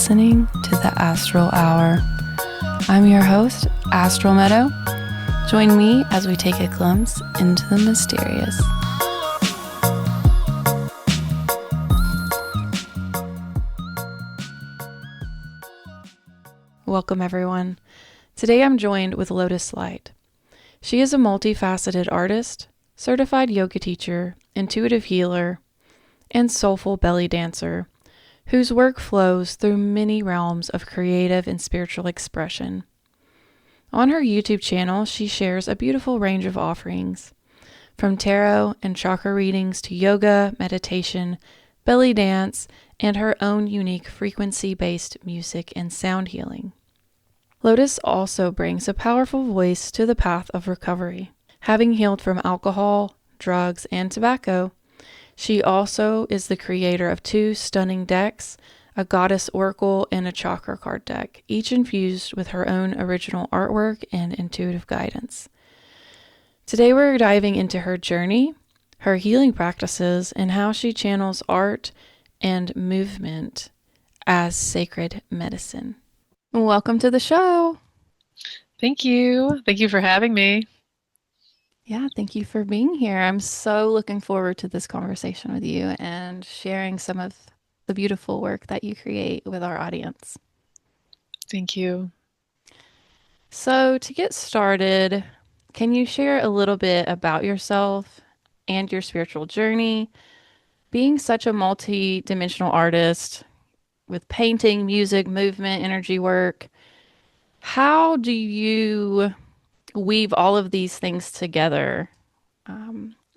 listening to the Astral Hour. I'm your host, Astral Meadow. Join me as we take a glimpse into the mysterious. Welcome, everyone. Today I'm joined with Lotus Light. She is a multi-faceted artist, certified yoga teacher, intuitive healer, and soulful belly dancer, whose work flows through many realms of creative and spiritual expression. On her YouTube channel, she shares a beautiful range of offerings, from tarot and chakra readings to yoga, meditation, belly dance, and her own unique frequency-based music and sound healing. Lotus also brings a powerful voice to the path of recovery. Having healed from alcohol, drugs, and tobacco, she also is the creator of 2 stunning decks, a goddess oracle and a chakra card deck, each infused with her own original artwork and intuitive guidance. Today we're diving into her journey, her healing practices, and how she channels art and movement as sacred medicine. Welcome to the show. Thank you. Thank you for having me. Yeah, thank you for being here. I'm so looking forward to this conversation with you and sharing some of the beautiful work that you create with our audience. Thank you. So, to get started, can you share a little bit about yourself and your spiritual journey? Being such a multi-dimensional artist with painting, music, movement, energy work, how do you weave all of these things together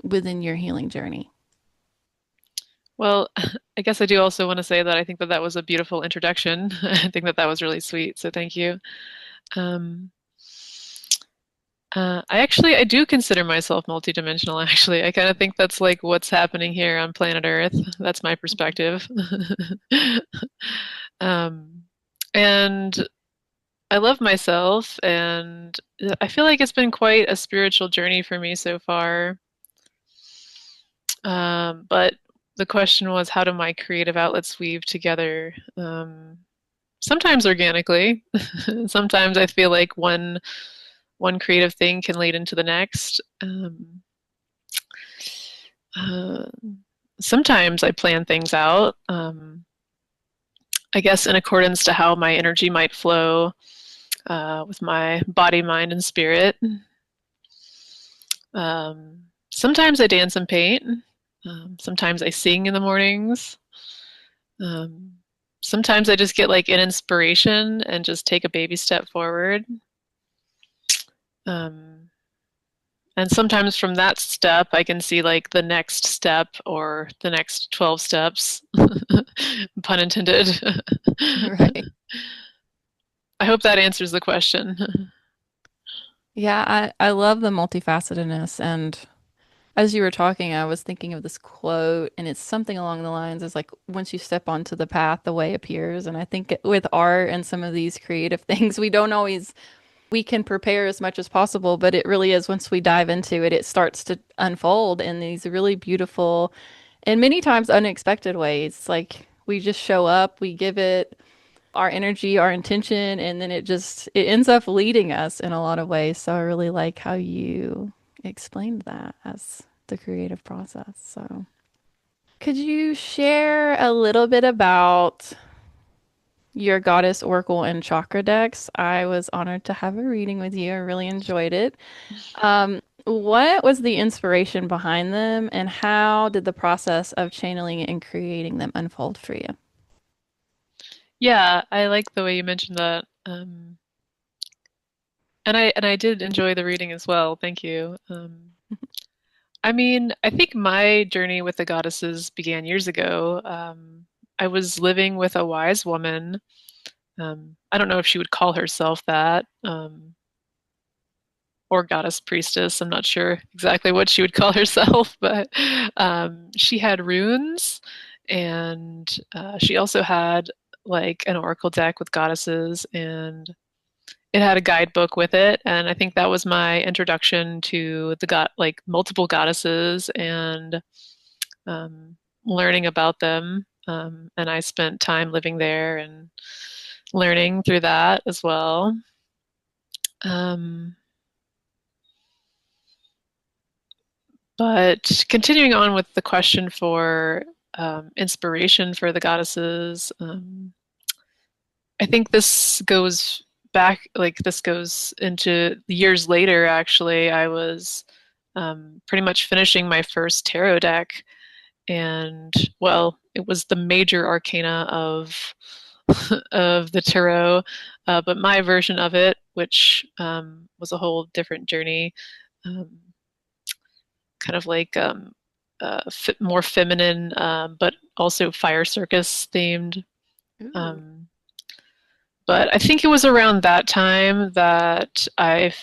within your healing journey? Well, I guess I do also want to say that I think that that was a beautiful introduction. I think that that was really sweet, so thank you. Um, I do consider myself multidimensional, actually. I kind of think that's like what's happening here on planet Earth. That's my perspective. Um, and I love myself, and I feel like it's been quite a spiritual journey for me so far. But the question was, how do my creative outlets weave together? Sometimes organically. Sometimes I feel like one creative thing can lead into the next. Uh, Sometimes I plan things out, I guess in accordance to how my energy might flow with my body, mind, and spirit. Sometimes I dance and paint. Sometimes I sing in the mornings. Sometimes I just get like an inspiration and just take a baby step forward. And sometimes from that step, I can see like the next step or the next 12 steps, pun intended. Right. I hope that answers the question. Yeah, I love the multifacetedness. And as you were talking, I was thinking of this quote, and it's something along the lines is like, once you step onto the path, the way appears. And I think with art and some of these creative things, we can prepare as much as possible, but it really is once we dive into it, it starts to unfold in these really beautiful and many times unexpected ways. Like we just show up, we give it our energy, our intention, and then it ends up leading us in a lot of ways. So I really like how you explained that as the creative process. So could you share a little bit about your goddess oracle and chakra decks? I was honored to have a reading with you. I really enjoyed it. What was the inspiration behind them, and how did the process of channeling and creating them unfold for you? Yeah, I like the way you mentioned that. And I did enjoy the reading as well. Thank you. I mean, I think my journey with the goddesses began years ago. I was living with a wise woman. I don't know if she would call herself that, or goddess priestess. I'm not sure exactly what she would call herself, but she had runes, and she also had like an oracle deck with goddesses, and it had a guidebook with it. And I think that was my introduction to the like multiple goddesses and learning about them. and I spent time living there and learning through that as well. Um, but continuing on with the question for inspiration for the goddesses, I think this goes back, like this goes into years later, actually. I was pretty much finishing my first tarot deck, and well, it was the major arcana of of the tarot, but my version of it, which was a whole different journey, um, kind of like more feminine, but also fire circus themed. Ooh. Um, but I think it was around that time that I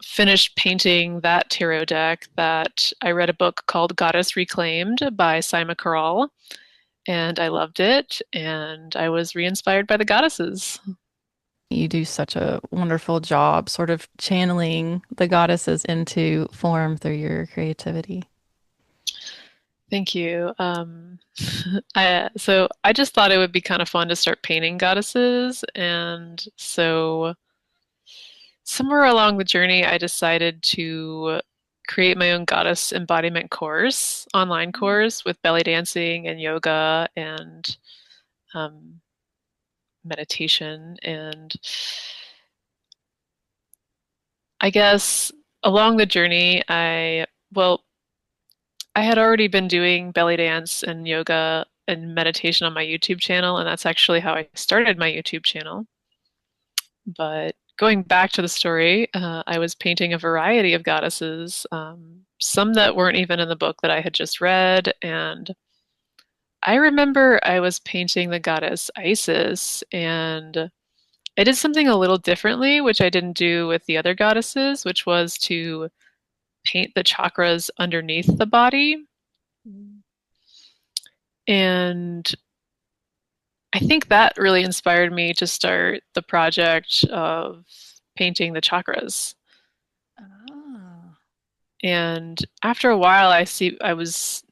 finished painting that tarot deck that I read a book called Goddess Reclaimed by Sima Corral, and I loved it, and I was re-inspired by the goddesses. You do such a wonderful job sort of channeling the goddesses into form through your creativity. Thank you. So I just thought it would be kind of fun to start painting goddesses, and so somewhere along the journey, I decided to create my own goddess embodiment course, online course with belly dancing and yoga and um, meditation. And I guess along the journey, well, I had already been doing belly dance and yoga and meditation on my YouTube channel, and that's actually how I started my YouTube channel. But going back to the story, I was painting a variety of goddesses, some that weren't even in the book that I had just read. And I remember I was painting the goddess Isis, and I did something a little differently, which I didn't do with the other goddesses, which was to paint the chakras underneath the body. And I think that really inspired me to start the project of painting the chakras. Ah. And after a while, I think I was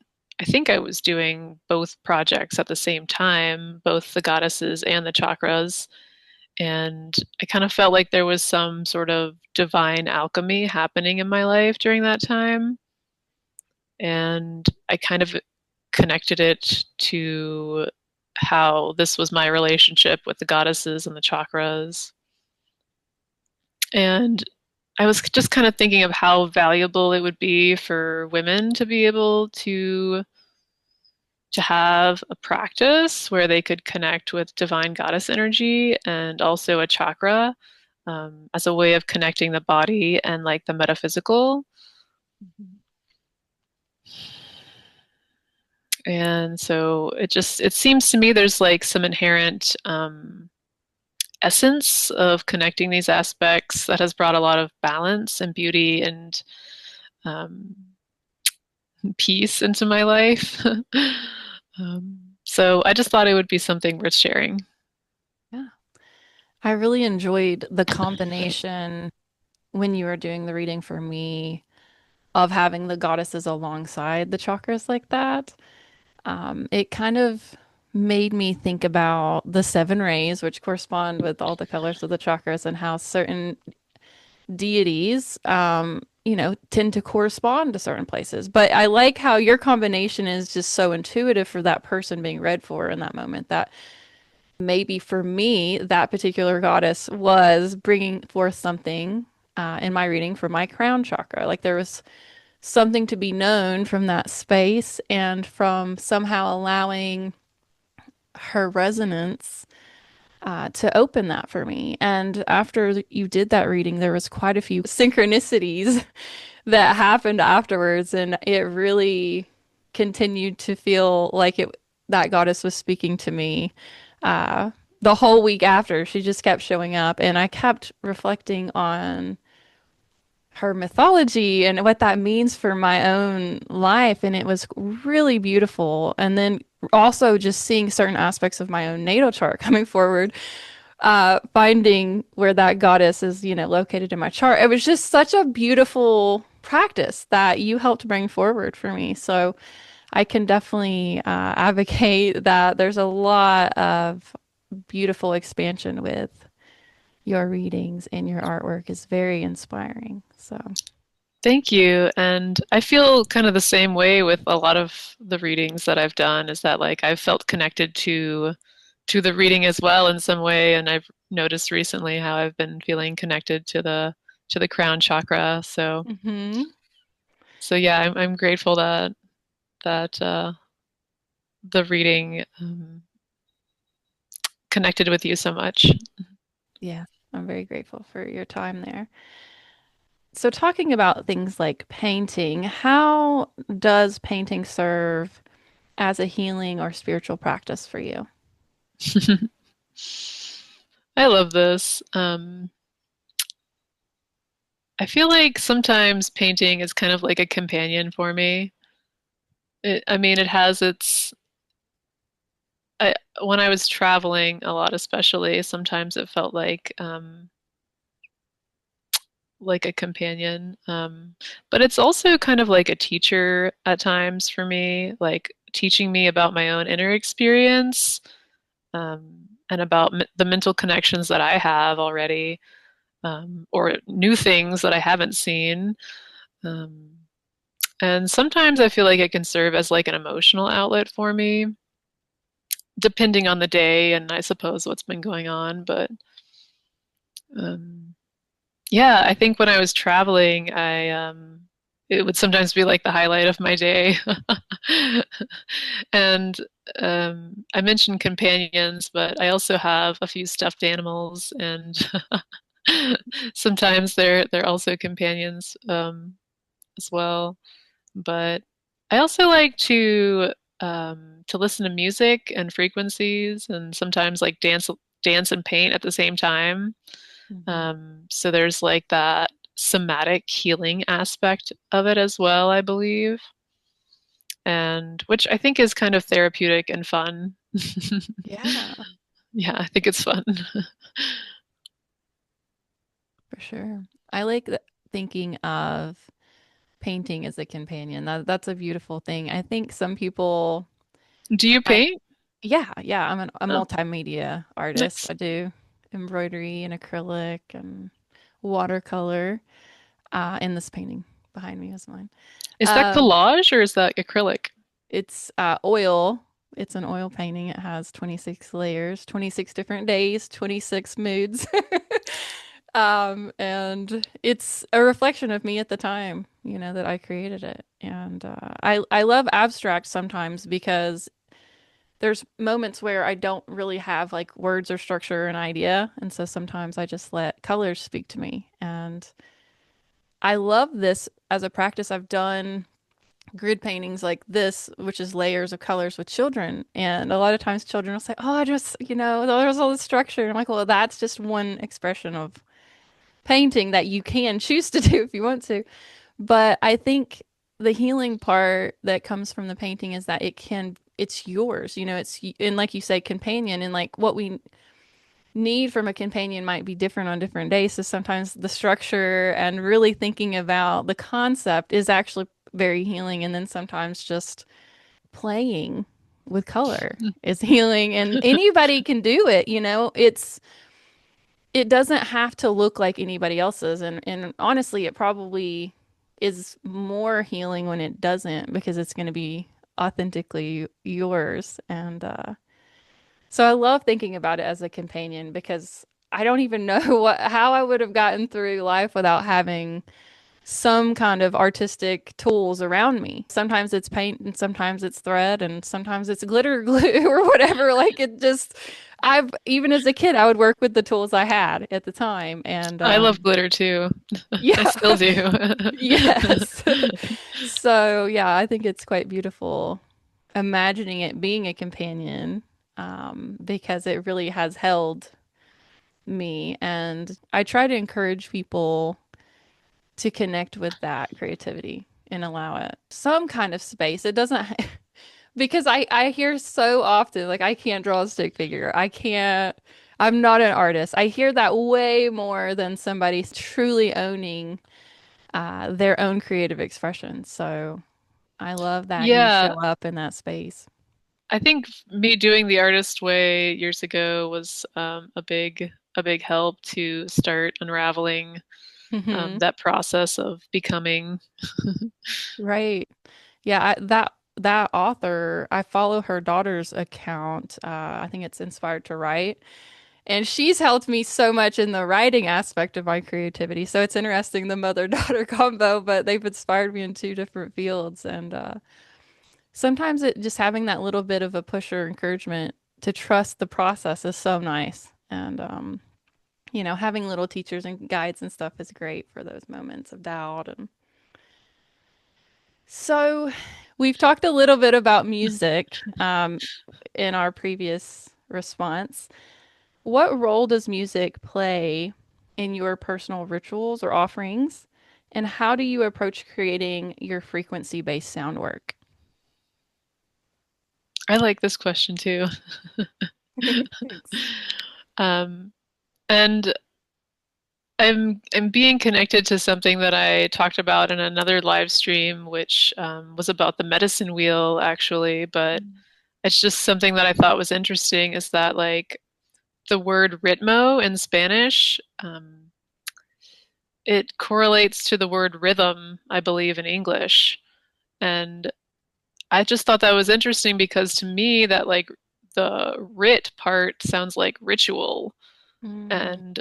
doing both projects at the same time, both the goddesses and the chakras. And I kind of felt like there was some sort of divine alchemy happening in my life during that time. And I kind of connected it to how this was my relationship with the goddesses and the chakras. And I was just kind of thinking of how valuable it would be for women to be able to have a practice where they could connect with divine goddess energy and also a chakra, as a way of connecting the body and like the metaphysical. And so it seems to me there's like some inherent essence of connecting these aspects that has brought a lot of balance and beauty and um, peace into my life. So I just thought it would be something worth sharing. Yeah. I really enjoyed the combination when you were doing the reading for me of having the goddesses alongside the chakras like that. It kind of made me think about the seven rays, which correspond with all the colors of the chakras, and how certain deities, tend to correspond to certain places. But I like how your combination is just so intuitive for that person being read for in that moment that maybe for me, that particular goddess was bringing forth something in my reading for my crown chakra. Like there was something to be known from that space and from somehow allowing her resonance to open that for me. And after you did that reading, there was quite a few synchronicities that happened afterwards, and it really continued to feel like it that goddess was speaking to me. Uh, the whole week after, she just kept showing up, and I kept reflecting on her mythology and what that means for my own life. And it was really beautiful. And then also just seeing certain aspects of my own natal chart coming forward, finding where that goddess is, located in my chart. It was just such a beautiful practice that you helped bring forward for me. So I can definitely advocate that there's a lot of beautiful expansion with your readings, and your artwork is very inspiring. So, Thank you. And I feel kind of the same way with a lot of the readings that I've done, is that like I've felt connected to the reading as well in some way, and I've noticed recently how I've been feeling connected to the crown chakra. hmm So yeah, I'm grateful that that the reading connected with you so much. yeah, I'm very grateful for your time there. So, talking about things like painting, how does painting serve as a healing or spiritual practice for you? I love this. I feel like sometimes painting is kind of like a companion for me. I mean, it has its. When I was traveling a lot, especially, sometimes it felt like a companion. But it's also kind of like a teacher at times for me, like teaching me about my own inner experience, and about the mental connections that I have already, or new things that I haven't seen. Um, and sometimes I feel like it can serve as like an emotional outlet for me, depending on the day and I suppose what's been going on. But um, yeah, I think when I was traveling, it would sometimes be like the highlight of my day. And I mentioned companions, but I also have a few stuffed animals, and sometimes they're also companions as well. But I also like to listen to music and frequencies, and sometimes like dance and paint at the same time. hmm So there's like that somatic healing aspect of it as well, I believe, and which I think is kind of therapeutic and fun. Yeah, Yeah, I think it's fun. for sure. I like thinking of painting as a companion. That's a beautiful thing. I think some people, Do you I paint? yeah, yeah, a Oh, multimedia artist. nice. I do embroidery and acrylic and watercolor. And this painting behind me is mine. Is that Um, collage or is that acrylic? it's oil. It's an oil painting. It has 26 layers, 26 different days, 26 moods. And it's a reflection of me at the time, that I created it. And I love abstract sometimes because there's moments where I don't really have like words or structure or an idea. And so sometimes I just let colors speak to me. And I love this as a practice. I've done grid paintings like this, which is layers of colors with children. And a lot of times children will say, "Oh, I just, there's all this structure." And I'm like, "Well, that's just one expression of painting that you can choose to do if you want to." But I think the healing part that comes from the painting is that it's yours. And like you say, companion, and like what we need from a companion might be different on different days. So sometimes the structure and really thinking about the concept is actually very healing. And then sometimes just playing with color is healing. And anybody can do it, it doesn't have to look like anybody else's. And honestly, it probably is more healing when it doesn't, because it's going to be authentically yours. And so I love thinking about it as a companion, because I don't even know how I would have gotten through life without having some kind of artistic tools around me. Sometimes it's paint and sometimes it's thread and sometimes it's glitter glue or whatever. Like it just, I've, even as a kid, I would work with the tools I had at the time. And I love glitter too. I yeah, still do. yes. So yeah, I think it's quite beautiful imagining it being a companion, because it really has held me. And I try to encourage people to connect with that creativity and allow it some kind of space. It doesn't, because I hear so often, like, I can't draw a stick figure. I'm not an artist. I hear that way more than somebody truly owning their own creative expression. So I love that you Yeah, show up in that space. I think me doing the artist way years ago was a big help to start unraveling Hmm. that process of becoming. Right. Yeah, that author, I follow her daughter's account. I think it's Inspired to Write. And she's helped me so much in the writing aspect of my creativity. So it's interesting the mother-daughter combo, but they've inspired me in two different fields. And sometimes it just having that little bit of a push or encouragement to trust the process is so nice. And having little teachers and guides and stuff is great for those moments of doubt. And so we've talked a little bit about music in our previous response. What role does music play in your personal rituals or offerings? And how do you approach creating your frequency-based sound work? I like this question too. Thanks. Um, and I'm being connected to something that I talked about in another live stream, which was about the medicine wheel, actually. But it's just something that I thought was interesting is that, like, the word ritmo in Spanish, it correlates to the word rhythm, I believe, in English. And I just thought that was interesting because to me, that, like, the rit part sounds like ritual. Mm, And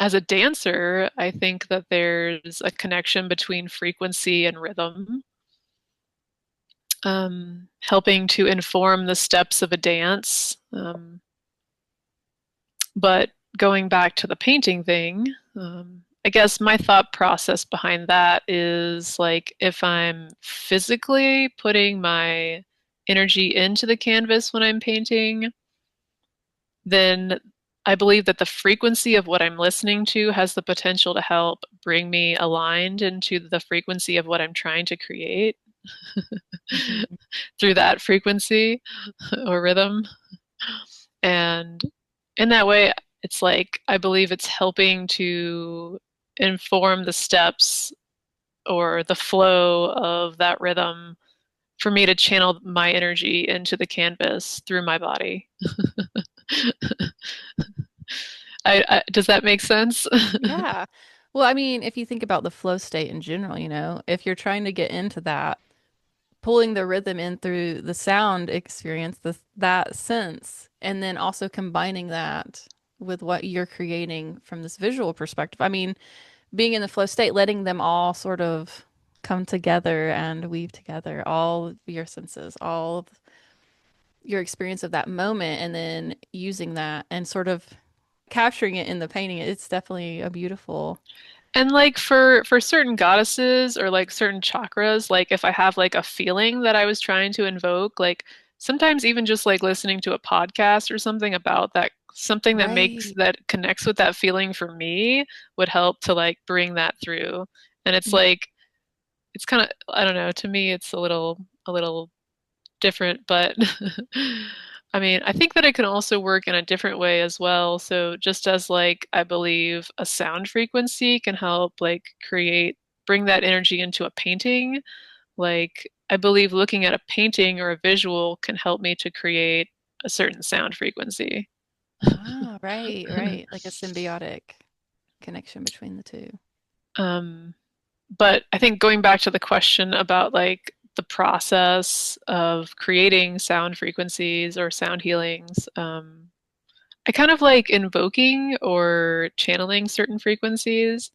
as a dancer, I think that there's a connection between frequency and rhythm, helping to inform the steps of a dance. But going back to the painting thing, I guess my thought process behind that is, like, if I'm physically putting my energy into the canvas when I'm painting, then I believe that the frequency of what I'm listening to has the potential to help bring me aligned into the frequency of what I'm trying to create mhm. through that frequency or rhythm. And in that way, it's like I believe it's helping to inform the steps or the flow of that rhythm for me to channel my energy into the canvas through my body. Does that make sense? Yeah. Well, I mean, if you think about the flow state in general, if you're trying to get into that, pulling the rhythm in through the sound experience, that sense, and then also combining that with what you're creating from this visual perspective. I mean, being in the flow state, letting them all sort of come together and weave together all of your senses, all of your experience of that moment, and then using that and sort of capturing it in the painting. It's definitely a beautiful. And, like, for certain goddesses or, like, certain chakras, like, if I have, like, a feeling that I was trying to invoke, like, sometimes even just, like, listening to a podcast or something about that, something that makes Right. that connects with that feeling for me would help to, like, bring that through. And it's Mm. like it's kind of, I don't know, to me it's a little different, but I mean, I think that it can also work in a different way as well. So just as, like, I believe a sound frequency can help, like, bring that energy into a painting, like, I believe looking at a painting or a visual can help me to create a certain sound frequency. Ah, right, right. Like a symbiotic connection between the two. um, but I think going back to the question about, like, the process of creating sound frequencies or sound healings, I kind of like invoking or channeling certain frequencies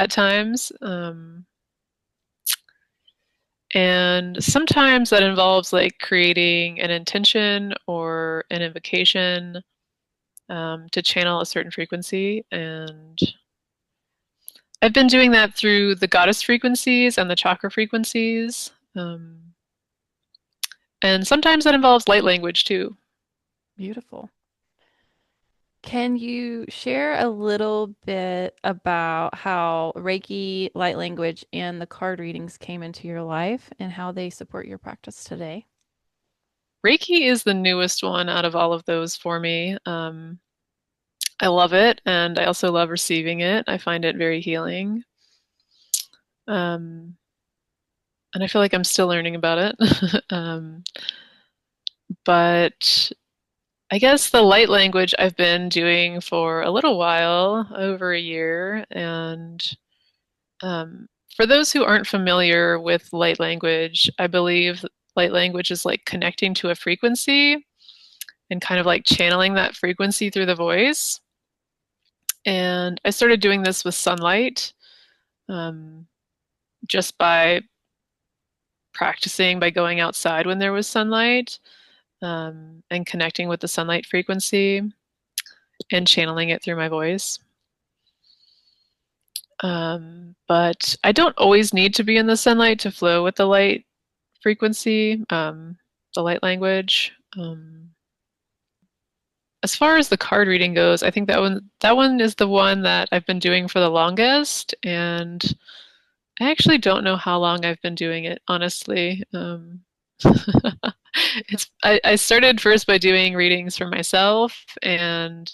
at times. And sometimes that involves, like, creating an intention or an invocation to channel a certain frequency. And I've been doing that through the goddess frequencies and the chakra frequencies. And sometimes that involves light language too. Beautiful. Can you share a little bit about how Reiki, light language, and the card readings came into your life and how they support your practice today? Reiki is the newest one out of all of those for me. I love it, and I also love receiving it. I find it very healing. Um, and I feel like I'm still learning about it. But I guess the light language I've been doing for a little while, over a year, and for those who aren't familiar with light language, I believe light language is like connecting to a frequency and kind of like channeling that frequency through the voice. And I started doing this with sunlight, um, just by practicing by going outside when there was sunlight, and connecting with the sunlight frequency and channeling it through my voice. But I don't always need to be in the sunlight to flow with the light frequency, the light language. As far as the card reading goes, I think that one is the one that I've been doing for the longest, and I actually don't know how long I've been doing it, honestly. I started first by doing readings for myself, and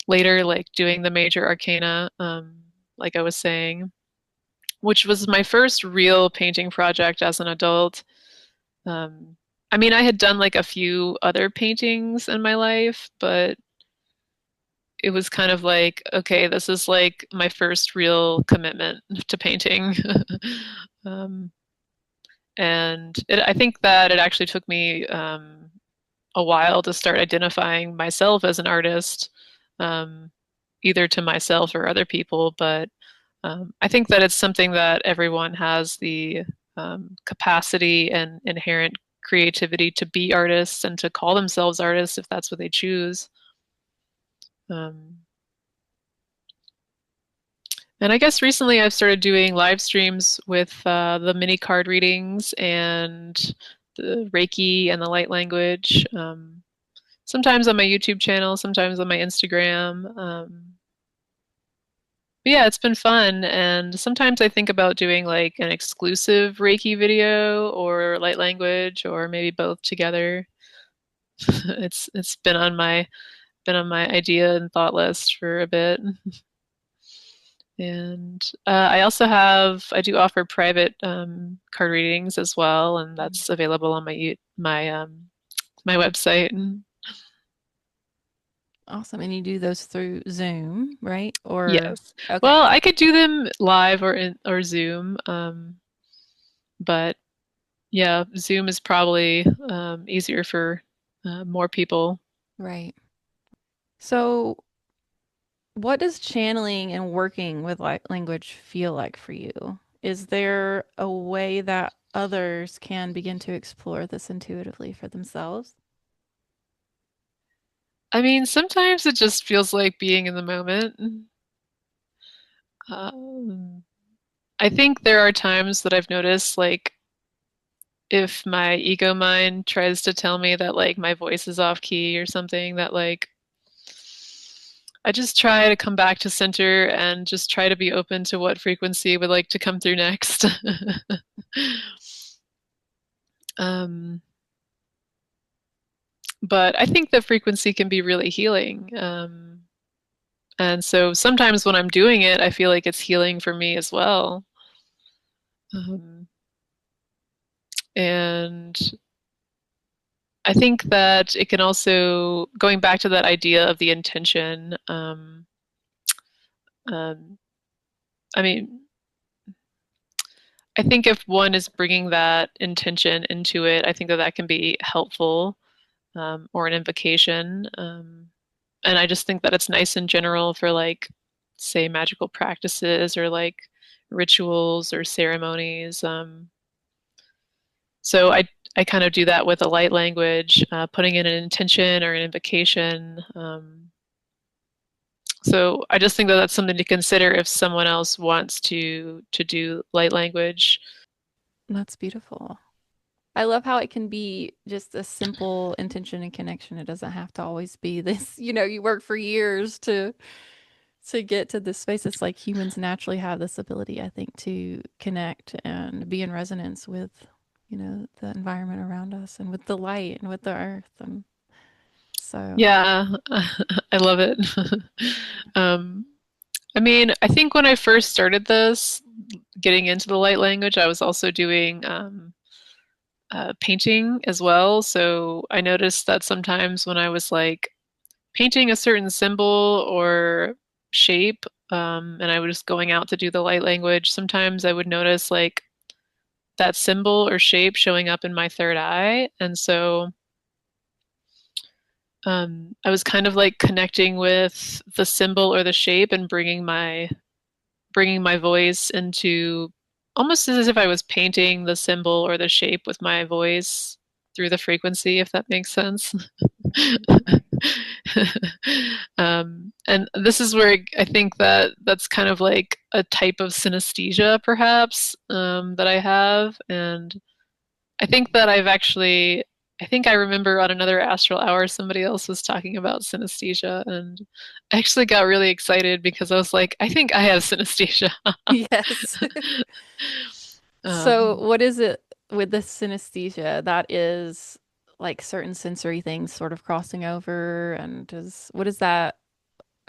later like doing the major arcana, like I was saying, which was my first real painting project as an adult. Um, I mean, I had done like a few other paintings in my life, but it was kind of like, okay, this is like my first real commitment to painting. um, I think that it actually took me a while to start identifying myself as an artist, um, either to myself or other people. But I think that it's something that everyone has the capacity and inherent creativity to be artists and to call themselves artists if that's what they choose. Um, and I guess recently I've started doing live streams with the mini card readings and the Reiki and the light language. Sometimes on my YouTube channel, sometimes on my Instagram. But yeah, it's been fun. And sometimes I think about doing like an exclusive Reiki video or light language or maybe both together. It's been on my idea and thought list for a bit. And I do offer private card readings as well, and that's available on my website. Awesome. And you do those through Zoom, right? Or Yes. okay. Well, I could do them live or Zoom, but yeah, Zoom is probably easier for more people. Right. So, what does channeling and working with light language feel like for you? Is there a way that others can begin to explore this intuitively for themselves? I mean, sometimes it just feels like being in the moment. Um, I think there are times that I've noticed, like, if my ego mind tries to tell me that, like, my voice is off key or something, that, like, I just try to come back to center and just try to be open to what frequency would like to come through next. um, but I think the frequency can be really healing. And so sometimes when I'm doing it, I feel like it's healing for me as well. Um, and I think that it can also, going back to that idea of the intention, um, I mean, I think if one is bringing that intention into it, I think that that can be helpful, or an invocation. And I just think that it's nice in general for, like, say, magical practices or like rituals or ceremonies. So I kind of do that with a light language, putting in an intention or an invocation. So I just think that that's something to consider if someone else wants to do light language. That's beautiful. I love how it can be just a simple intention and connection. It doesn't have to always be this, you work for years to get to this space. It's like humans naturally have this ability, I think, to connect and be in resonance with, the environment around us and with the light and with the earth. And so, Yeah, I love it. um, I mean, I think when I first started this, getting into the light language, I was also doing painting as well. So I noticed that sometimes when I was like painting a certain symbol or shape, and I was just going out to do the light language, sometimes I would notice like that symbol or shape showing up in my third eye. And so I was kind of like connecting with the symbol or the shape and bringing my voice into almost as if I was painting the symbol or the shape with my voice through the frequency, if that makes sense. And this is where I think that that's kind of like a type of synesthesia, perhaps, that I have. And I think that I think I remember on another Astral Hour, somebody else was talking about synesthesia, and I actually got really excited because I was like, I think I have synesthesia. Yes. So, um, what is it with the synesthesia that is like certain sensory things sort of crossing over? And what is that?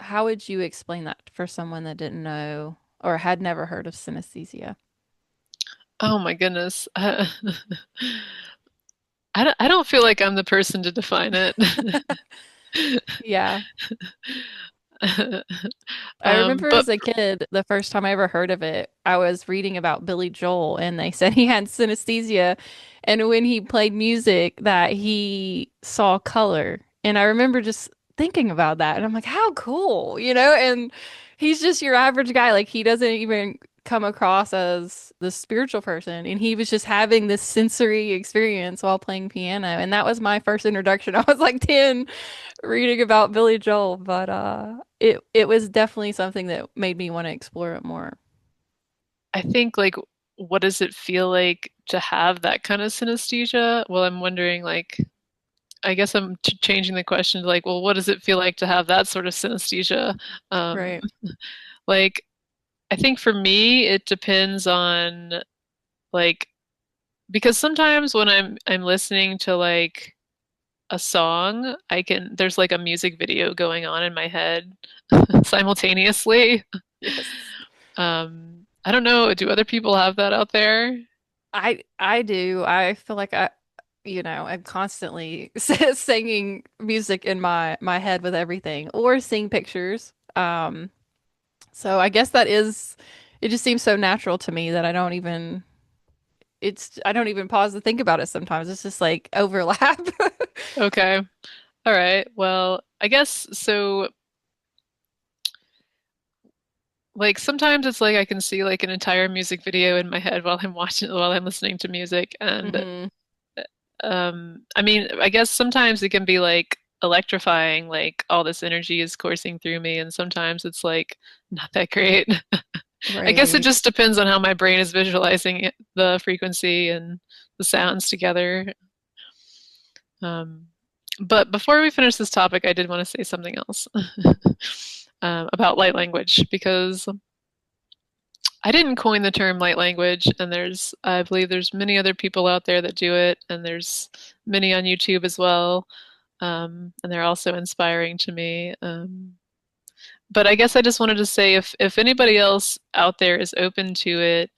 How would you explain that for someone that didn't know or had never heard of synesthesia? oh my goodness. I don't feel like I'm the person to define it. Yeah. I remember But as a kid, the first time I ever heard of it, I was reading about Billy Joel and they said he had synesthesia and when he played music that he saw color. And I remember just thinking about that and I'm like, how cool, And he's just your average guy. Like he doesn't even come across as the spiritual person and he was just having this sensory experience while playing piano. And that was my first introduction. I was like 10 reading about Billy Joel, but it was definitely something that made me want to explore it more. I think like what does it feel like to have that kind of synesthesia? Well, I'm wondering like I guess I'm changing the question to like, well, what does it feel like to have that sort of synesthesia? Um, Right. like I think for me it depends on like because sometimes when I'm listening to like a song, there's like a music video going on in my head simultaneously. Yes. I don't know, do other people have that out there? I do. I feel like I'm constantly singing music in my head with everything or seeing pictures. So I guess it just seems so natural to me that I don't even pause to think about it sometimes. It's just like overlap. Okay. All right. Well, I guess so like sometimes it's like I can see like an entire music video in my head while I'm listening to music and hmm I mean, I guess sometimes it can be like electrifying, like all this energy is coursing through me, and sometimes it's like not that great. I guess it Right. just depends on how my brain is visualizing the frequency and the sounds together. Um, but before we finish this topic, I did want to say something else about light language because I didn't coin the term light language, and I believe there's many other people out there that do it, and there's many on YouTube as well, and they're also inspiring to me. But I guess I just wanted to say if anybody else out there is open to it,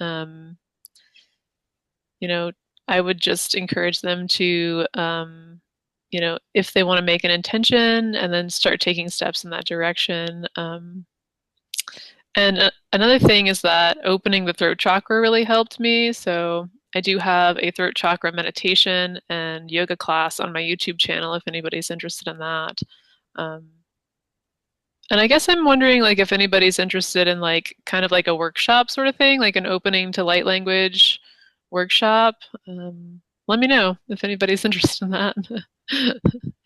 you know, I would just encourage them to, if they want to make an intention and then start taking steps in that direction. And another thing is that opening the throat chakra really helped me. So I do have a throat chakra meditation and yoga class on my YouTube channel if anybody's interested in that. Um, and I guess I'm wondering like if anybody's interested in like kind of like a workshop sort of thing, like an opening to light language workshop. Let me know if anybody's interested in that.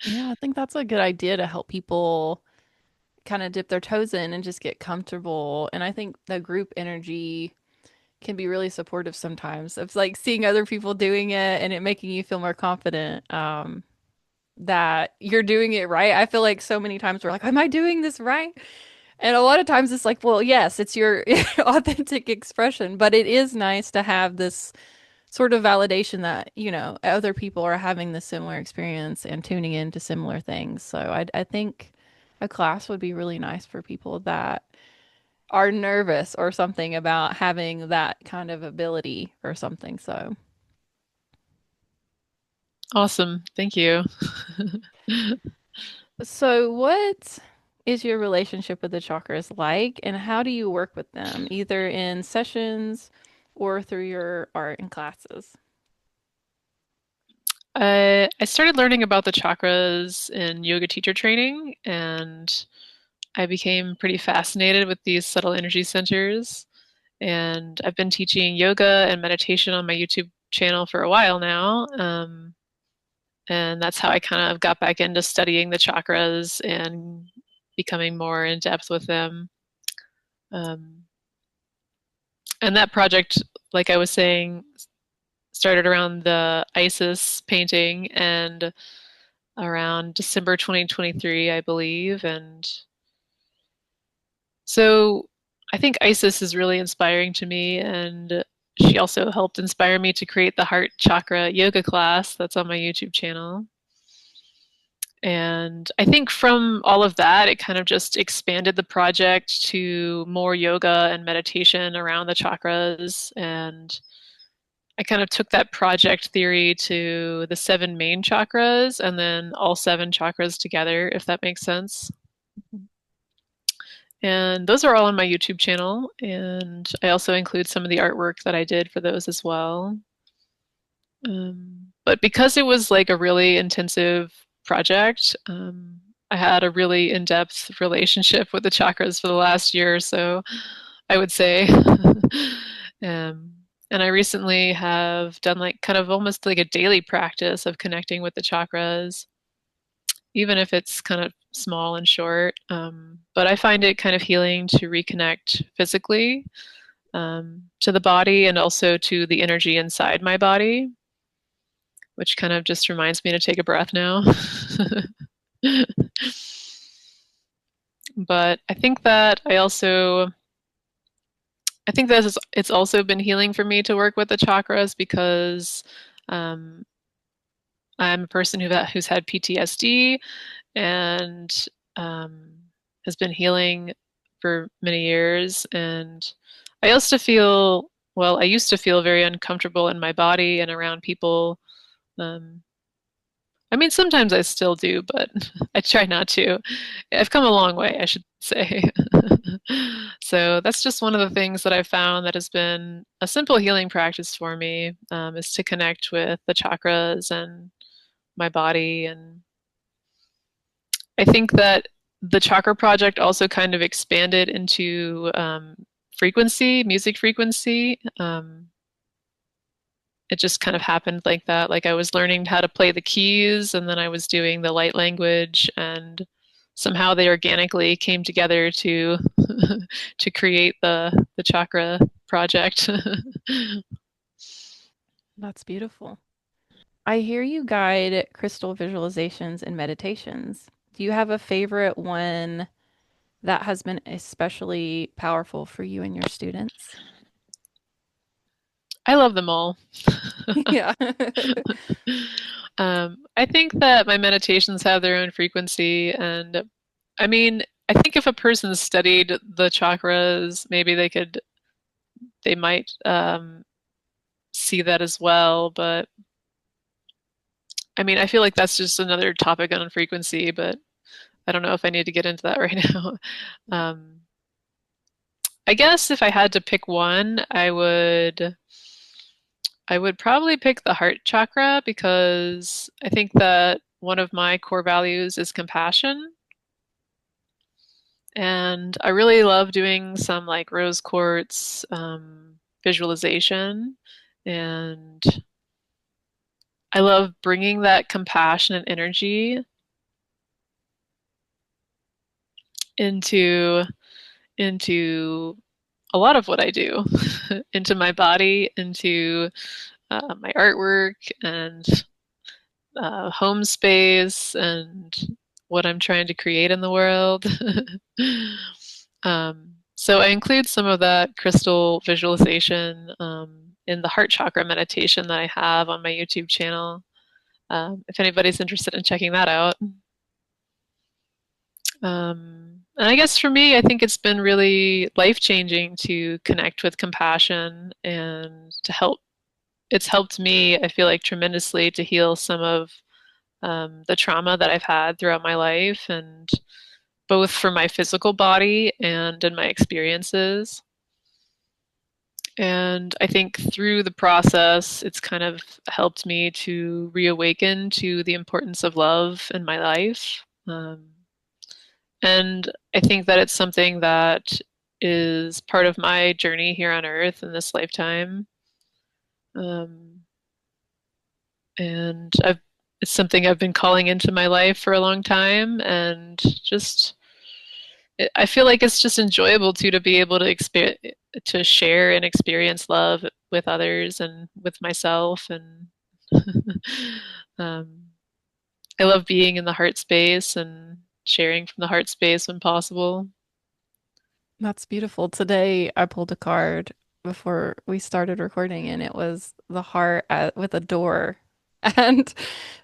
Yeah, I think that's a good idea to help people kind of dip their toes in and just get comfortable. And I think the group energy can be really supportive sometimes. It's like seeing other people doing it and it making you feel more confident that you're doing it right. I feel like so many times we're like, am I doing this right? And a lot of times it's like, well, yes, it's your authentic expression, but it is nice to have this sort of validation that, other people are having the similar experience and tuning into similar things. So I think a class would be really nice for people that are nervous or something about having that kind of ability or something. So, Awesome. Thank you. so what is your relationship with the chakras like, and how do you work with them, either in sessions or through your art and classes? I started learning about the chakras in yoga teacher training, and I became pretty fascinated with these subtle energy centers. And I've been teaching yoga and meditation on my YouTube channel for a while now. And that's how I kind of got back into studying the chakras and becoming more in depth with them. Um, and that project, like I was saying, started around the Isis painting and around December 2023, I believe. And so I think Isis is really inspiring to me. And she also helped inspire me to create the heart chakra yoga class that's on my YouTube channel. And I think from all of that, it kind of just expanded the project to more yoga and meditation around the chakras. And I kind of took that project theory to the 7 main chakras and then all 7 chakras together, if that makes sense. And those are all on my YouTube channel. And I also include some of the artwork that I did for those as well. But because it was like a really intensive project, I had a really in-depth relationship with the chakras for the last year or so, I would say. um, and I recently have done like kind of almost like a daily practice of connecting with the chakras, even if it's kind of small and short. But I find it kind of healing to reconnect physically to the body and also to the energy inside my body, which kind of just reminds me to take a breath now. But I think that it's also been healing for me to work with the chakras because um, I'm a person who's had PTSD and um, has been healing for many years. And I used to feel very uncomfortable in my body and around people. Um, I mean, sometimes I still do, but I try not to. I've come a long way, I should say. So that's just one of the things that I've found that has been a simple healing practice for me, is to connect with the chakras and my body. And I think that the chakra project also kind of expanded into frequency, music frequency. It just kind of happened like that. Like I was learning how to play the keys and then I was doing the light language and somehow they organically came together to to create the chakra project. That's beautiful. I hear you guide crystal visualizations and meditations. Do you have a favorite one that has been especially powerful for you and your students? I love them all. Yeah. I think that my meditations have their own frequency, and I mean, I think if a person studied the chakras, maybe they might see that as well. But I mean, I feel like that's just another topic on frequency, but I don't know if I need to get into that right now. Um, I guess if I had to pick one, I would probably pick the heart chakra because I think that one of my core values is compassion. And I really love doing some like rose quartz visualization. And I love bringing that compassionate energy into into a lot of what I do, into my body, into my artwork and home space and what I'm trying to create in the world. So I include some of that crystal visualization in the heart chakra meditation that I have on my YouTube channel. If anybody's interested in checking that out. And I guess for me, I think it's been really life changing to connect with compassion and to help. It's helped me, I feel like, tremendously to heal some of the trauma that I've had throughout my life, and both for my physical body and in my experiences. And I think through the process, it's kind of helped me to reawaken to the importance of love in my life. And I think that it's something that is part of my journey here on earth in this lifetime. Um, and it's something I've been calling into my life for a long time. And just, I feel like it's just enjoyable too to be able to share and experience love with others and with myself. And um, I love being in the heart space and sharing from the heart space when possible. That's beautiful. Today I pulled a card before we started recording, and it was the heart with a door. And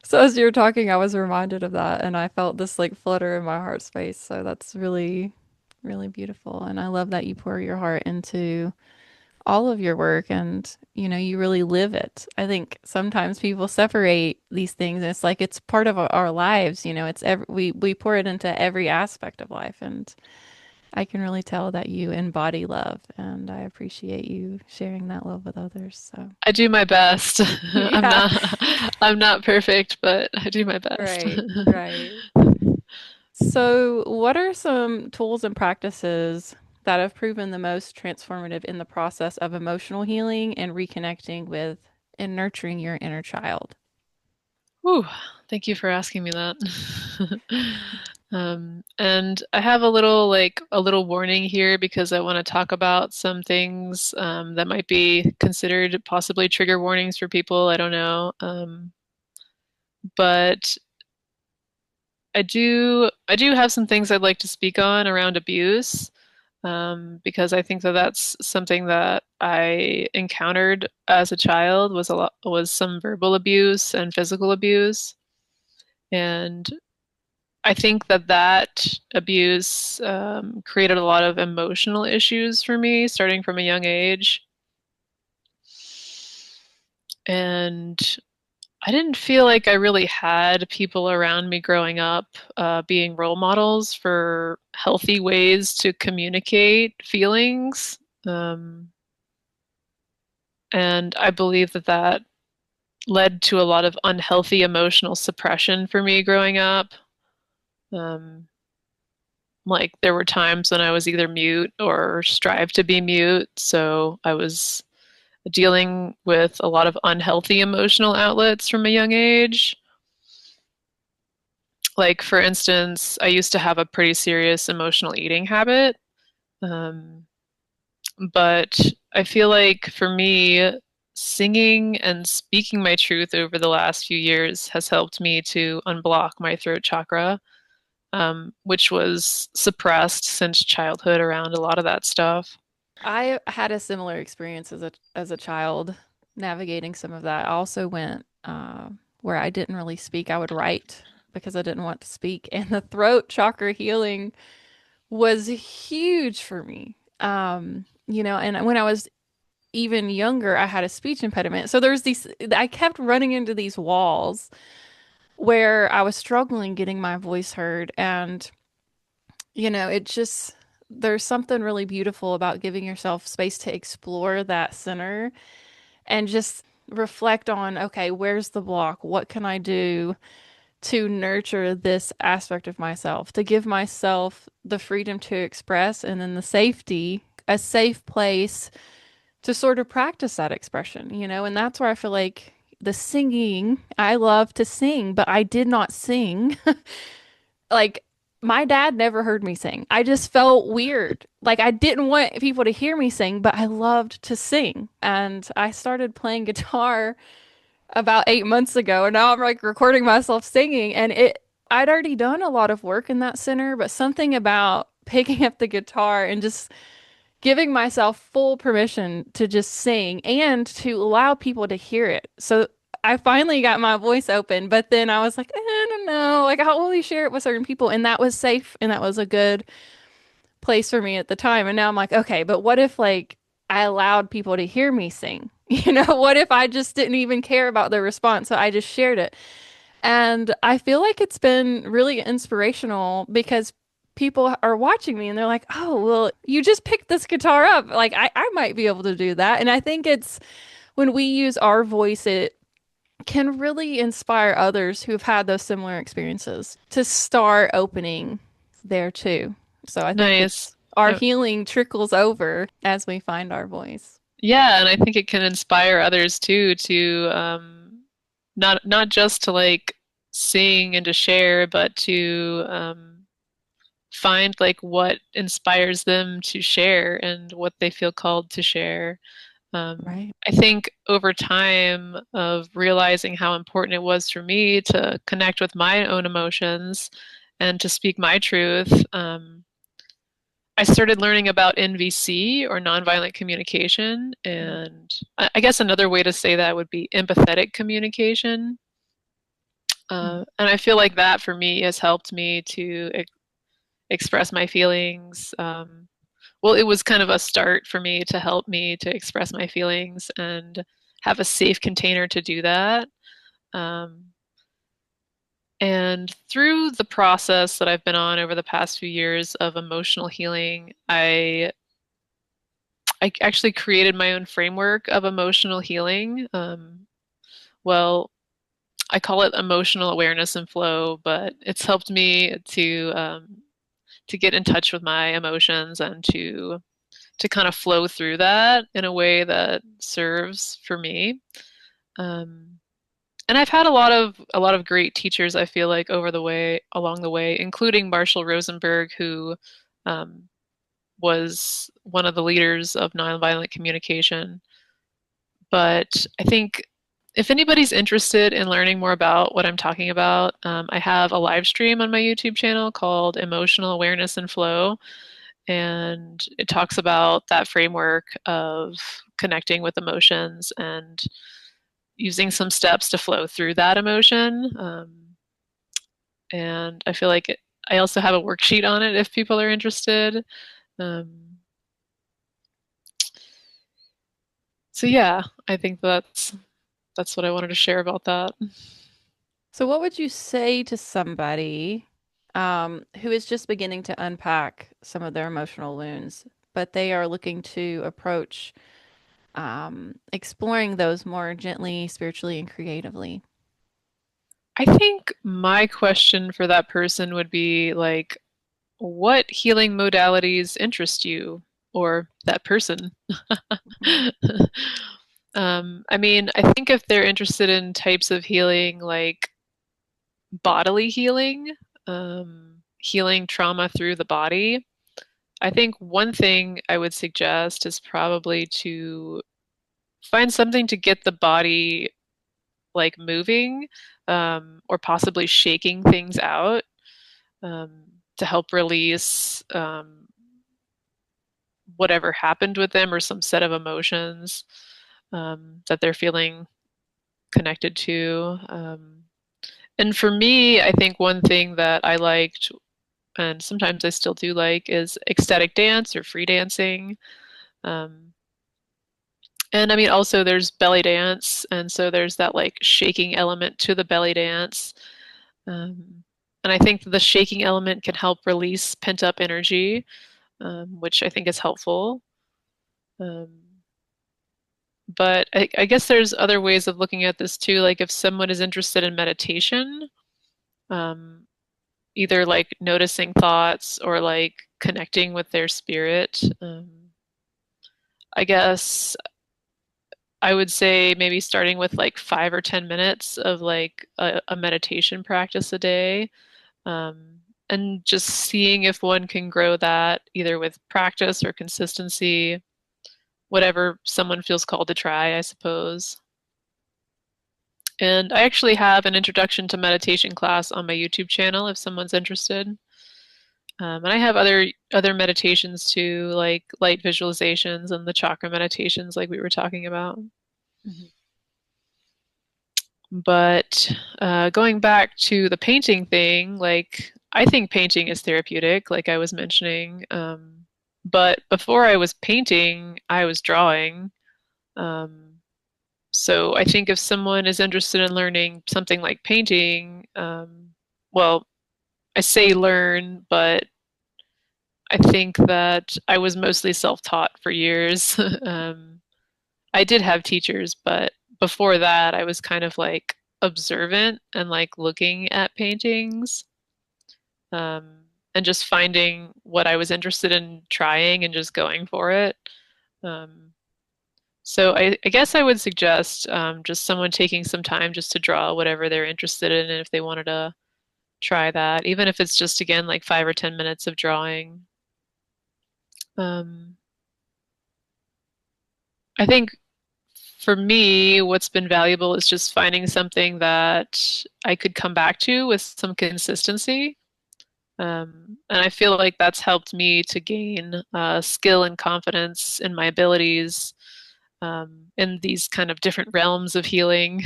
so as you were talking, I was reminded of that, and I felt this like flutter in my heart space. So that's really, really beautiful. And I love that you pour your heart into all of your work and you really live it. I think sometimes people separate these things and it's like it's part of our lives, it's we pour it into every aspect of life, and I can really tell that you embody love, and I appreciate you sharing that love with others. So, I do my best. yeah, I'm not perfect, but I do my best. right, right. So, what are some tools and practices that have proven the most transformative in the process of emotional healing and reconnecting with and nurturing your inner child? Whew, thank you for asking me that. And I have a little warning here because I want to talk about some things that might be considered possibly trigger warnings for people. I don't know. But I do have some things I'd like to speak on around abuse, because I think that that's something that I encountered as a child was some verbal abuse and physical abuse, and I think that that abuse created a lot of emotional issues for me starting from a young age, and I didn't feel like I really had people around me growing up being role models for healthy ways to communicate feelings. Um, and I believe that that led to a lot of unhealthy emotional suppression for me growing up. Um, like there were times when I was either mute or strive to be mute. So I was dealing with a lot of unhealthy emotional outlets from a young age. Like, for instance, I used to have a pretty serious emotional eating habit. Um, but I feel like for me, singing and speaking my truth over the last few years has helped me to unblock my throat chakra, which was suppressed since childhood around a lot of that stuff. I had a similar experience as a child navigating some of that. I also went where I didn't really speak. I would write because I didn't want to speak, and the throat chakra healing was huge for me. And when I was even younger, I had a speech impediment. So there's these, I kept running into these walls where I was struggling getting my voice heard. And, it just, there's something really beautiful about giving yourself space to explore that center and just reflect on, okay, where's the block? What can I do to nurture this aspect of myself, to give myself the freedom to express and then the safety, a safe place to sort of practice that expression, And that's where I feel like the singing, I love to sing, but I did not sing. Like, my dad never heard me sing. I just felt weird. Like, I didn't want people to hear me sing, but I loved to sing. And I started playing guitar about 8 months ago, and now I'm like recording myself singing. And I'd already done a lot of work in that center, but something about picking up the guitar and just giving myself full permission to just sing and to allow people to hear it. So I finally got my voice open, but then I was like, I don't know, like I'll only share it with certain people, and that was safe and that was a good place for me at the time. And now I'm like, okay, but what if like I allowed people to hear me sing? What if I just didn't even care about their response? So I just shared it. And I feel like it's been really inspirational because people are watching me and they're like, oh, well, you just picked this guitar up. Like, I might be able to do that. And I think it's when we use our voice, it can really inspire others who've had those similar experiences to start opening there too. So I think it's Nice. our healing trickles over as we find our voice. Yeah, and I think it can inspire others too to not just to like sing and to share, but to find like what inspires them to share and what they feel called to share. Right. I think over time of realizing how important it was for me to connect with my own emotions and to speak my truth, I started learning about NVC or nonviolent communication. And I guess another way to say that would be empathetic communication. And I feel like that for me has helped me to express my feelings. Well, it was kind of a start for me to help me to express my feelings and have a safe container to do that. Um, and through the process that I've been on over the past few years of emotional healing, I actually created my own framework of emotional healing. Well, I call it emotional awareness and flow, but it's helped me to get in touch with my emotions and to kind of flow through that in a way that serves for me. Um, and I've had a lot of great teachers. I feel like over the way along the way, including Marshall Rosenberg, who um, was one of the leaders of nonviolent communication. But I think if anybody's interested in learning more about what I'm talking about, I have a live stream on my YouTube channel called Emotional Awareness and Flow. And it talks about that framework of connecting with emotions and using some steps to flow through that emotion. And I feel like I also have a worksheet on it if people are interested. Um, so yeah, I think that's what I wanted to share about that. So, what would you say to somebody who is just beginning to unpack some of their emotional wounds, but they are looking to approach exploring those more gently, spiritually, and creatively? I think my question for that person would be like, what healing modalities interest you or that person? Mhm. I mean, I think if they're interested in types of healing like bodily healing, healing trauma through the body, I think one thing I would suggest is probably to find something to get the body like moving, or possibly shaking things out, um, to help release whatever happened with them or some set of emotions that they're feeling connected to. And for me, I think one thing that I liked, and sometimes I still do like, is ecstatic dance or free dancing. Um, and I mean, also there's belly dance, and so there's that like shaking element to the belly dance. Um, and I think the shaking element can help release pent up energy, which I think is helpful. Um, but I guess there's other ways of looking at this too. Like if someone is interested in meditation, um, either like noticing thoughts or like connecting with their spirit, I guess I would say maybe starting with like 5 or 10 minutes of like a meditation practice a day, and just seeing if one can grow that either with practice or consistency, whatever someone feels called to try, I suppose. And I actually have an introduction to meditation class on my YouTube channel if someone's interested. And I have other meditations too, like light visualizations and the chakra meditations, like we were talking about. Mhm. But going back to the painting thing, like I think painting is therapeutic, like I was mentioning. But before I was painting, I was drawing. Um, so I think if someone is interested in learning something like painting, well, I say learn, but I think that I was mostly self-taught for years. I did have teachers, but before that, I was kind of like observant and like looking at paintings, um, and just finding what I was interested in trying and just going for it. Um, so I guess I would suggest just someone taking some time just to draw whatever they're interested in, and if they wanted to try that, even if it's just again like 5 or 10 minutes of drawing. Um, I think for me, what's been valuable is just finding something that I could come back to with some consistency. And I feel like that's helped me to gain skill and confidence in my abilities in these kind of different realms of healing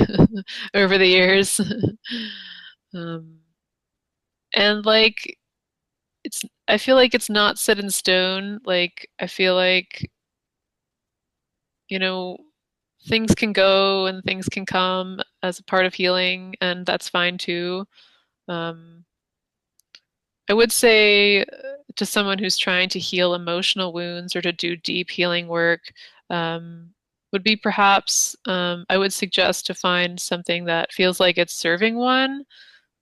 over the years. um, and like, I feel like it's not set in stone. Like, I feel like, you know, things can go and things can come as a part of healing, and that's fine too. Um, I would say to someone who's trying to heal emotional wounds or to do deep healing work, um, would be perhaps I would suggest to find something that feels like it's serving one,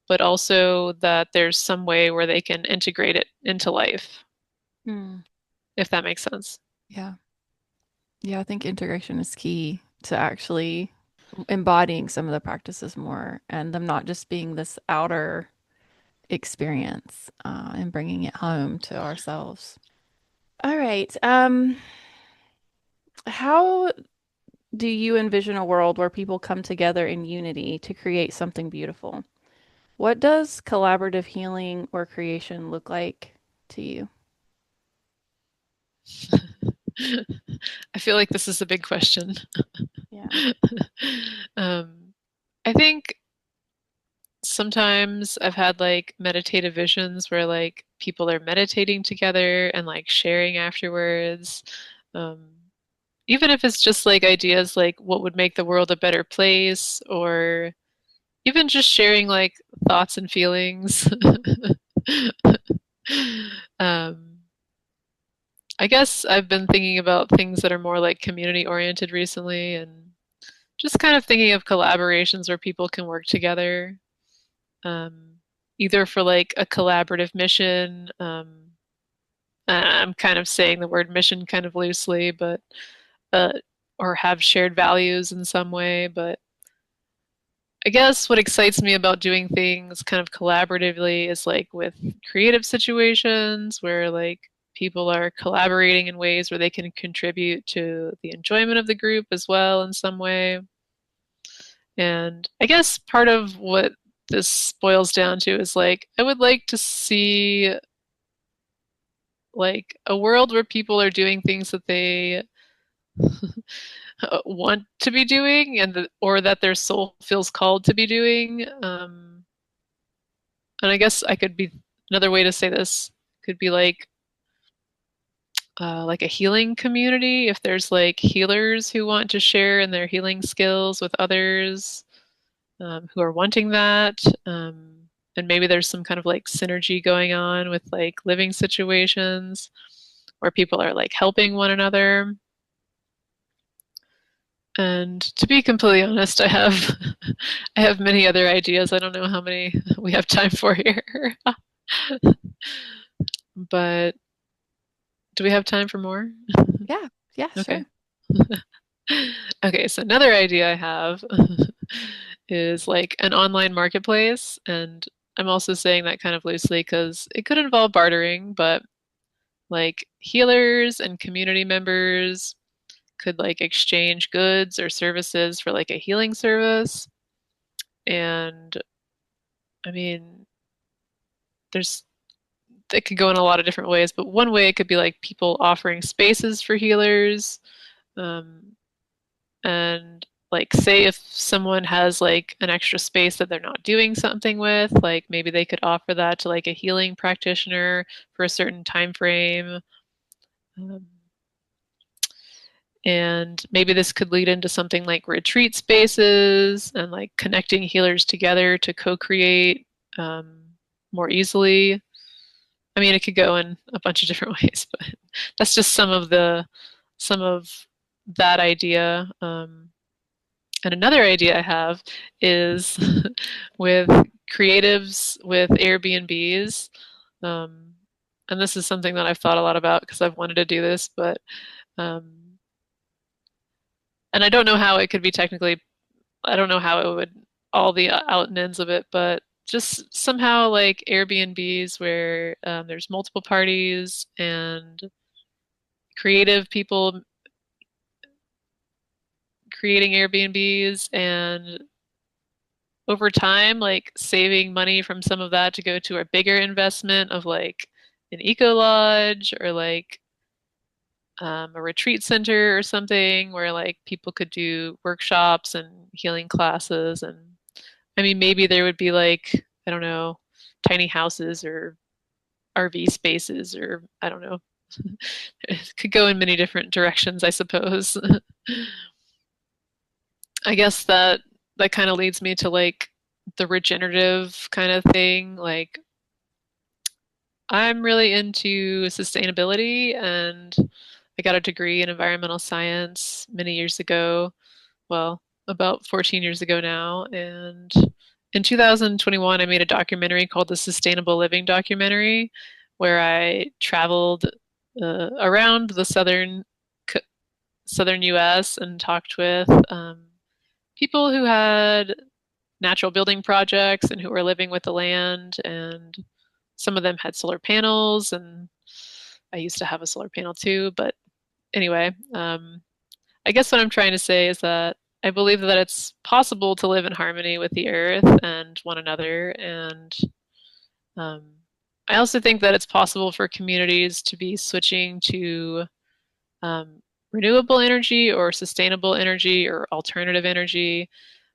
but also that there's some way where they can integrate it into life, Hmm. if that makes sense. Yeah. Yeah, I think integration is key to actually embodying some of the practices more and them not just being this outer experience and bringing it home to ourselves. All right. How do you envision a world where people come together in unity to create something beautiful? What does collaborative healing or creation look like to you? I feel like this is a big question. Yeah. um, I think sometimes I've had like meditative visions where like people are meditating together and like sharing afterwards. Um, Even if it's just like ideas like what would make the world a better place, or even just sharing like thoughts and feelings. um, I guess I've been thinking about things that are more like community oriented recently, and just kind of thinking of collaborations where people can work together, um, either for like a collaborative mission. I'm kind of saying the word mission kind of loosely, but uh, or have shared values in some way. But I guess what excites me about doing things kind of collaboratively is like with creative situations where like people are collaborating in ways where they can contribute to the enjoyment of the group as well in some way. And I guess part of what this boils down to is like I would like to see like a world where people are doing things that they want to be doing or that their soul feels called to be doing. And I guess I could be another way to say this could be like a healing community. If there's like healers who want to share in their healing skills with others who are wanting that, and maybe there's some kind of like synergy going on with like living situations where people are like helping one another. And to be completely honest, I have I have many other ideas. I don't know how many we have time for here. But do we have time for more? Yeah. Yeah, Okay. sure. Okay, so another idea I have is like an online marketplace, and I'm also saying that kind of loosely because it could involve bartering, but like healers and community members could like exchange goods or services for like a healing service. And I mean, there's it could go in a lot of different ways, but one way it could be like people offering spaces for healers. Um, and like say if someone has like an extra space that they're not doing something with, like maybe they could offer that to like a healing practitioner for a certain time frame. Um, and maybe this could lead into something like retreat spaces and like connecting healers together to co-create um, more easily. I mean, it could go in a bunch of different ways, but that's just some of that idea. And another idea I have is with creatives with Airbnbs. Um, and this is something that I've thought a lot about because I've wanted to do this, but um, and I don't know how it could be technically. I don't know how it would all the out and ends of it, but just somehow like Airbnbs where there's multiple parties and creative people creating Airbnbs and over time, like saving money from some of that to go to a bigger investment of like an eco lodge or like a retreat center or something where like people could do workshops and healing classes. And I mean, maybe there would be like, I don't know, tiny houses or RV spaces or I don't know. It could go in many different directions, I suppose. I guess that kind of leads me to like the regenerative kind of thing. Like I'm really into sustainability and I got a degree in environmental science many years ago. Well, about 14 years ago now. And in 2021, I made a documentary called the Sustainable Living Documentary, where I traveled around the southern U.S. and talked with people who had natural building projects and who were living with the land. And some of them had solar panels, and I used to have a solar panel too. But anyway, I guess what I'm trying to say is that I believe that it's possible to live in harmony with the earth and one another. And um, I also think that it's possible for communities to be switching to um, renewable energy or sustainable energy or alternative energy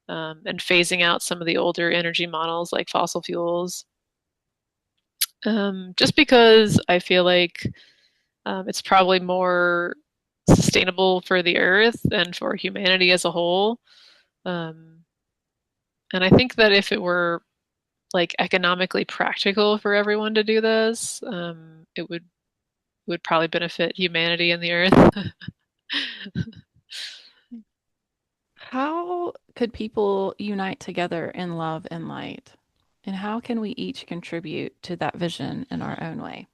and phasing out some of the older energy models like fossil fuels. Just because I feel like it's probably more sustainable for the earth and for humanity as a whole. Um, and I think that if it were like economically practical for everyone to do this, it would probably benefit humanity and the earth. How could people unite together in love and light? And how can we each contribute to that vision in our own way?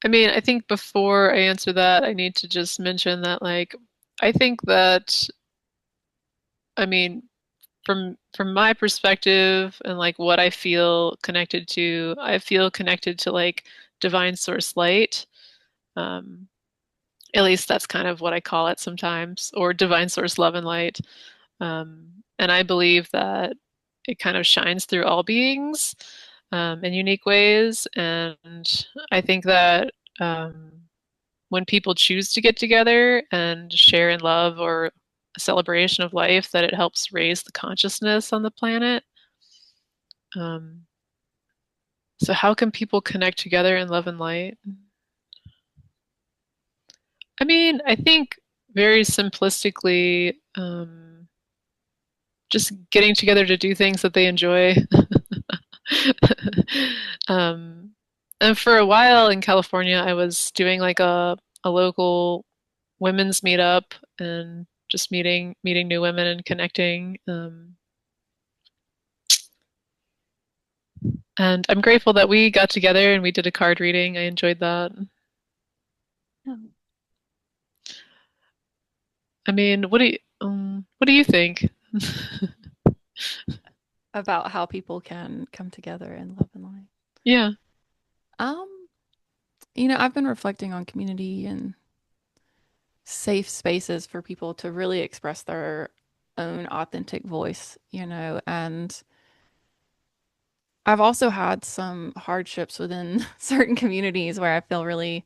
I mean, I think before I answer that, I need to just mention that like I think that I mean from my perspective and like what I feel connected to, I feel connected to like divine source light. Um, at least that's kind of what I call it sometimes, or divine source love and light. And I believe that it kind of shines through all beings in unique ways. And I think that when people choose to get together and share in love or a celebration of life, that it helps raise the consciousness on the planet. Um, so, how can people connect together in love and light? I mean, I think very simplistically, just getting together to do things that they enjoy. um, and for a while in California, I was doing like a local women's meetup and just meeting new women and connecting. And I'm grateful that we got together and we did a card reading. I enjoyed that. Yeah. I mean, what do you think? About how people can come together in love and light. Yeah. Um, I've been reflecting on community and safe spaces for people to really express their own authentic voice, and I've also had some hardships within certain communities where I feel really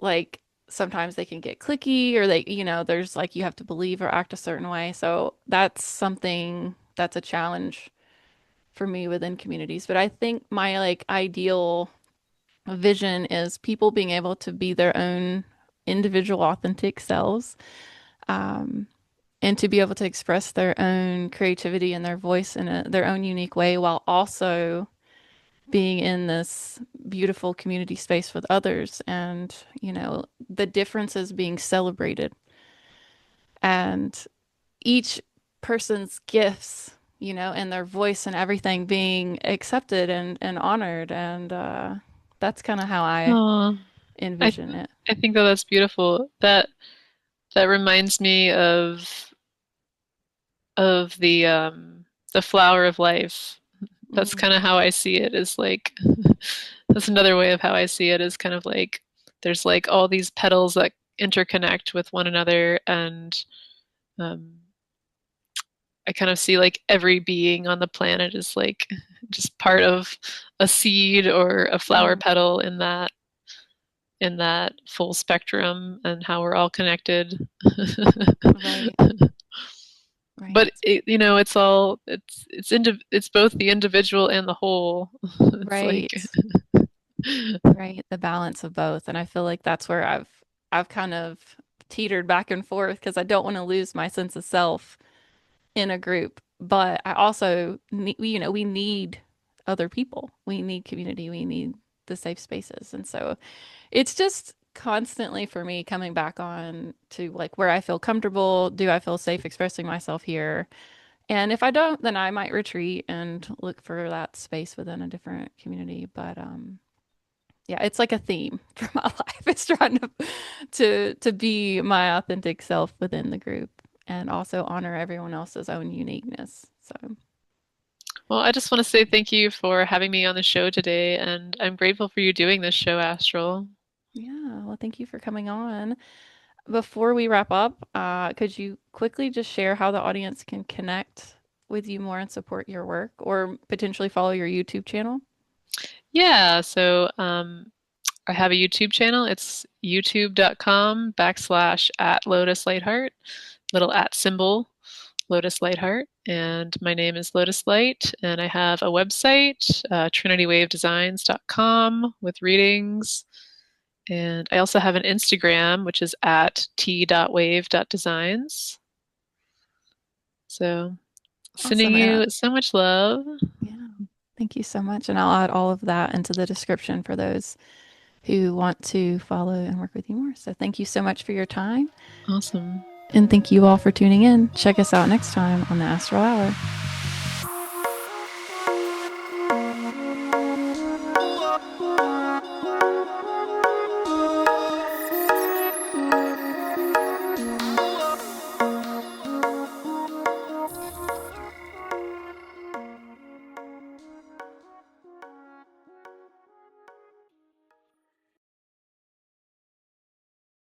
like sometimes they can get cliquey or there's like you have to believe or act a certain way. So that's something that's a challenge for me within communities. But I think my like ideal vision is people being able to be their own individual authentic selves, um, and to be able to express their own creativity and their voice in their own unique way while also being in this beautiful community space with others, and the differences being celebrated, and each person's gifts, and their voice and everything being accepted and honored. And that's kind of how I Oh, I envision it. I think that that's beautiful. That reminds me of the flower of life. That's Mm, kind of how I see it, is like that's another way of how I see it, is kind of like there's like all these petals that interconnect with one another, and um, I kind of see like every being on the planet is like just part of a seed or a flower mm, petal in that full spectrum, and how we're all connected. right, But right, it's all it's both the individual and the whole. It's like right, right. The balance of both. And I feel like that's where I've kind of teetered back and forth because I don't want to lose my sense of self in a group. But I also need, we need other people. We need community. We need the safe spaces. And so it's just constantly for me coming back on to like where I feel comfortable. Do I feel safe expressing myself here? And if I don't, then I might retreat and look for that space within a different community. But yeah, it's like a theme for my life. It's trying to be my authentic self within the group and also honor everyone else's own uniqueness. So, well, I just want to say thank you for having me on the show today, and I'm grateful for you doing this show, Astral. yeah, well, thank you for coming on. Before we wrap up, could you quickly just share how the audience can connect with you more and support your work or potentially follow your YouTube channel? Yeah, so I have a YouTube channel. It's youtube.com/ at Lotus Lightheart, little at symbol, Lotus Lightheart. And my name is Lotus Light. And I have a website, trinitywavedesigns.com, with readings. And I also have an Instagram, which is at t.wave.designs. So sending Awesome. And you so much love. yeah, thank you so much. And I'll add all of that into the description for those who want to follow and work with you more. So thank you so much for your time. Awesome. And thank you all for tuning in. Check us out next time on the Astral Hour.